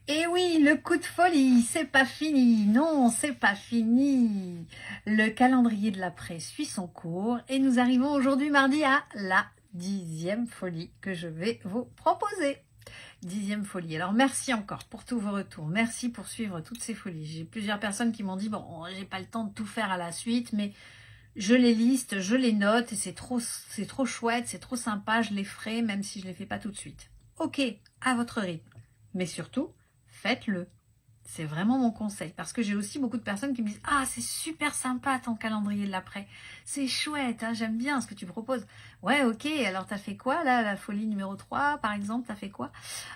Et oui, le coup de folie, c'est pas fini. Non, c'est pas fini. Le calendrier de l'après suit son cours et nous arrivons aujourd'hui mardi à la 10e folie que je vais vous proposer. 10e folie. Alors merci encore pour tous vos retours. Merci pour suivre toutes ces folies. J'ai plusieurs personnes qui m'ont dit, bon, j'ai pas le temps de tout faire à la suite, mais je les liste, je les note et c'est trop chouette, c'est trop sympa, je les ferai même si je les fais pas tout de suite. Ok, à votre rythme. Mais surtout, faites-le. C'est vraiment mon conseil. Parce que j'ai aussi beaucoup de personnes qui me disent « Ah, c'est super sympa ton calendrier de l'après. C'est chouette, hein, j'aime bien ce que tu proposes. » Ouais, ok, alors t'as fait quoi là, la folie numéro 3 par exemple, t'as fait quoi?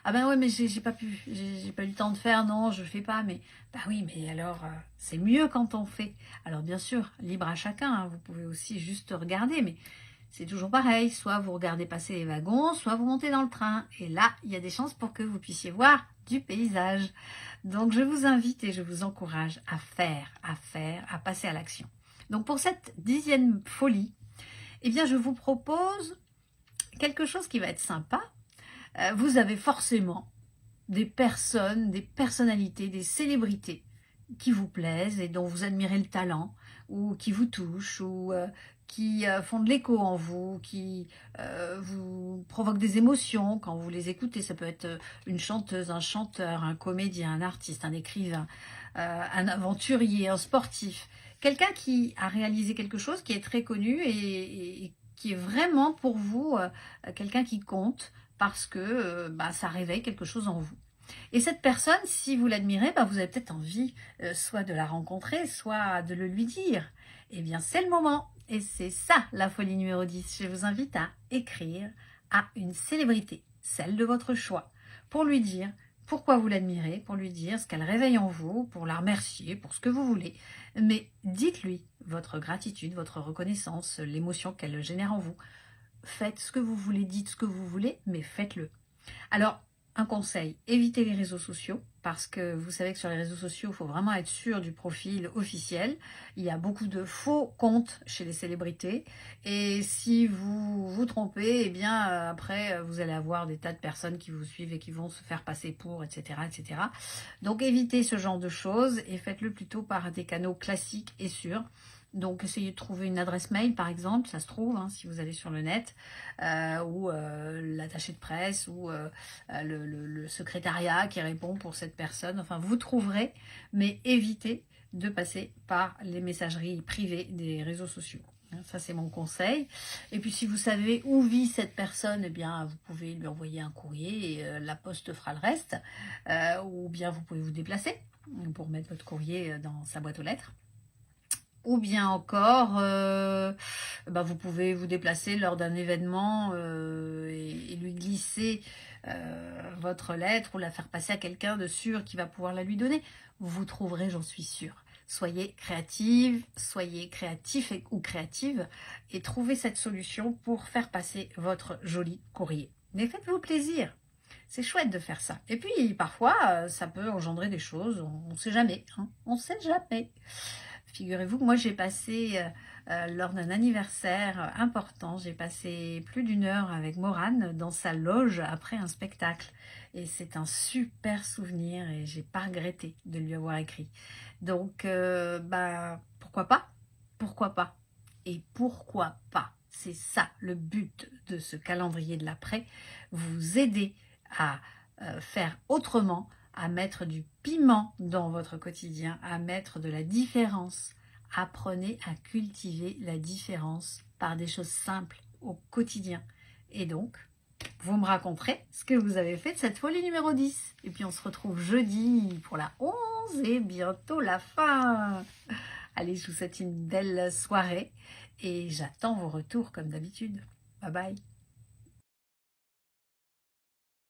Ah ben ouais, mais j'ai pas pu, j'ai pas eu le temps de faire, non, je fais pas, mais... Bah oui, mais alors, c'est mieux quand on fait. Alors bien sûr, libre à chacun, hein, vous pouvez aussi juste regarder, mais c'est toujours pareil, soit vous regardez passer les wagons, soit vous montez dans le train. Et là, il y a des chances pour que vous puissiez voir du paysage. Donc je vous invite et je vous encourage à faire, à passer à l'action. Donc pour cette 10e folie, eh bien je vous propose quelque chose qui va être sympa. Vous avez forcément des personnes, des personnalités, des célébrités qui vous plaisent et dont vous admirez le talent, ou qui vous touchent, ou qui font de l'écho en vous, qui vous provoquent des émotions quand vous les écoutez. Ça peut être une chanteuse, un chanteur, un comédien, un artiste, un écrivain, un aventurier, un sportif. Quelqu'un qui a réalisé quelque chose qui est très connu et qui est vraiment pour vous quelqu'un qui compte parce que ça réveille quelque chose en vous. Et cette personne, si vous l'admirez, vous avez peut-être envie soit de la rencontrer, soit de le lui dire. Eh bien, c'est le moment. Et c'est ça, la folie numéro 10. Je vous invite à écrire à une célébrité, celle de votre choix, pour lui dire pourquoi vous l'admirez, pour lui dire ce qu'elle réveille en vous, pour la remercier, pour ce que vous voulez. Mais dites-lui votre gratitude, votre reconnaissance, l'émotion qu'elle génère en vous. Faites ce que vous voulez, dites ce que vous voulez, mais faites-le. Alors, un conseil, évitez les réseaux sociaux parce que vous savez que sur les réseaux sociaux, il faut vraiment être sûr du profil officiel. Il y a beaucoup de faux comptes chez les célébrités et si vous vous trompez, eh bien après, vous allez avoir des tas de personnes qui vous suivent et qui vont se faire passer pour, etc., etc. Donc, évitez ce genre de choses et faites-le plutôt par des canaux classiques et sûrs. Donc, essayez de trouver une adresse mail, par exemple, ça se trouve, hein, si vous allez sur le net, ou l'attaché de presse, ou le secrétariat qui répond pour cette personne. Enfin, vous trouverez, mais évitez de passer par les messageries privées des réseaux sociaux. Ça, c'est mon conseil. Et puis, si vous savez où vit cette personne, eh bien, vous pouvez lui envoyer un courrier et la poste fera le reste. Ou bien, vous pouvez vous déplacer pour mettre votre courrier dans sa boîte aux lettres. Ou bien encore, vous pouvez vous déplacer lors d'un événement et lui glisser votre lettre ou la faire passer à quelqu'un de sûr qui va pouvoir la lui donner. Vous trouverez, j'en suis sûre. Soyez créative, soyez créatif ou créative et trouvez cette solution pour faire passer votre joli courrier. Mais faites-vous plaisir. C'est chouette de faire ça. Et puis, parfois, ça peut engendrer des choses, on ne sait jamais. Hein, on ne sait jamais. Figurez-vous que moi, j'ai passé, lors d'un anniversaire important, j'ai passé plus d'1 heure avec Morane dans sa loge après un spectacle. Et c'est un super souvenir et j'ai pas regretté de lui avoir écrit. Donc, pourquoi pas? Pourquoi pas? Et pourquoi pas? C'est ça le but de ce calendrier de l'après, vous aider à faire autrement, à mettre du piment dans votre quotidien, à mettre de la différence. Apprenez à cultiver la différence par des choses simples au quotidien. Et donc, vous me raconterez ce que vous avez fait de cette folie numéro 10. Et puis on se retrouve jeudi pour la 11 et bientôt la fin. Allez, je vous souhaite une belle soirée et j'attends vos retours comme d'habitude. Bye bye.